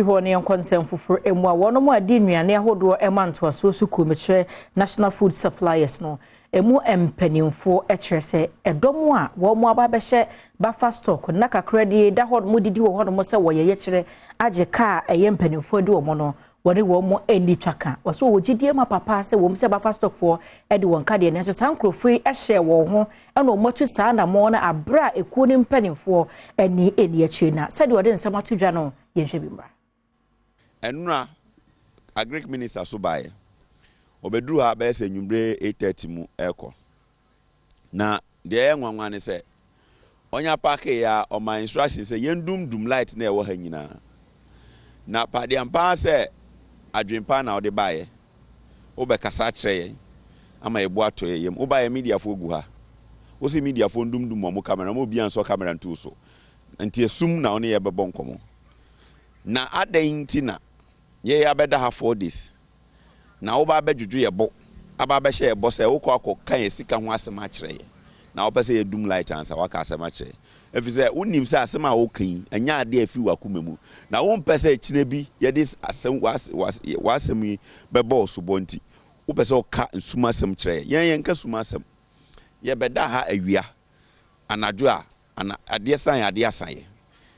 Hwone nkonsem fufuru emu a wono mu adi nnuane ahodo emanto aso su kumeche National Food Suppliers no emu empanimfo ekyerese edomo a wo mu aba behye bafa stock na kakra di da hod mu didi wo hono mo se woyeye kyere age ka eye empanimfo di wo mo no woni wo mo eni twaka waso wo gidie ma papa se wo mo se bafa stock for edi won ka de ne so sankrofri ehye wo ho ena o matu saa na mo na abra ekuo ni empanimfo eni ekyere na se de wo de nsema todwa no yenhwe bi mra enuna Agric minister so bae obedru ha be se nwumbre 8:30 mu eko na de enwanwa ne se onya park ya o my instructions se yendum light na e wo ha nyina na pade ampa se adwempa na ode bae obekasa kire ama ebu ato yem obae media fo gu ha wo se media fo ndum mo camera mo bia nso camera ntu so nti esum na one ye bebɔ nkomo na adan tina ye ya beda ha 4 days na wo ba bedwudwu ye bo aba be hye ye bo se wo kɔ akɔ kan ye sika ho asem a kyerɛ ye na wo pese ye dum light ansa waka asem a kyerɛ efize unim se asem a wo kan anya ade afi wakomemu na wo mpese kyine bi ye dis asem wasem bebɔ so bonti wo pese wo ka nsuma asem kyerɛ ye nka suma asem ye beda ha awia anadwo a ana ade san ade asan ye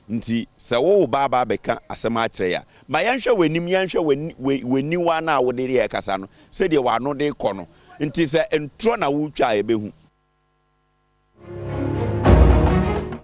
nti se wo baba beka asema akire ya ma yanhwe wanim yanhwe wani wa na wo de ye kasa no se de wa no de kɔ no nti se entro na wo twa ye behu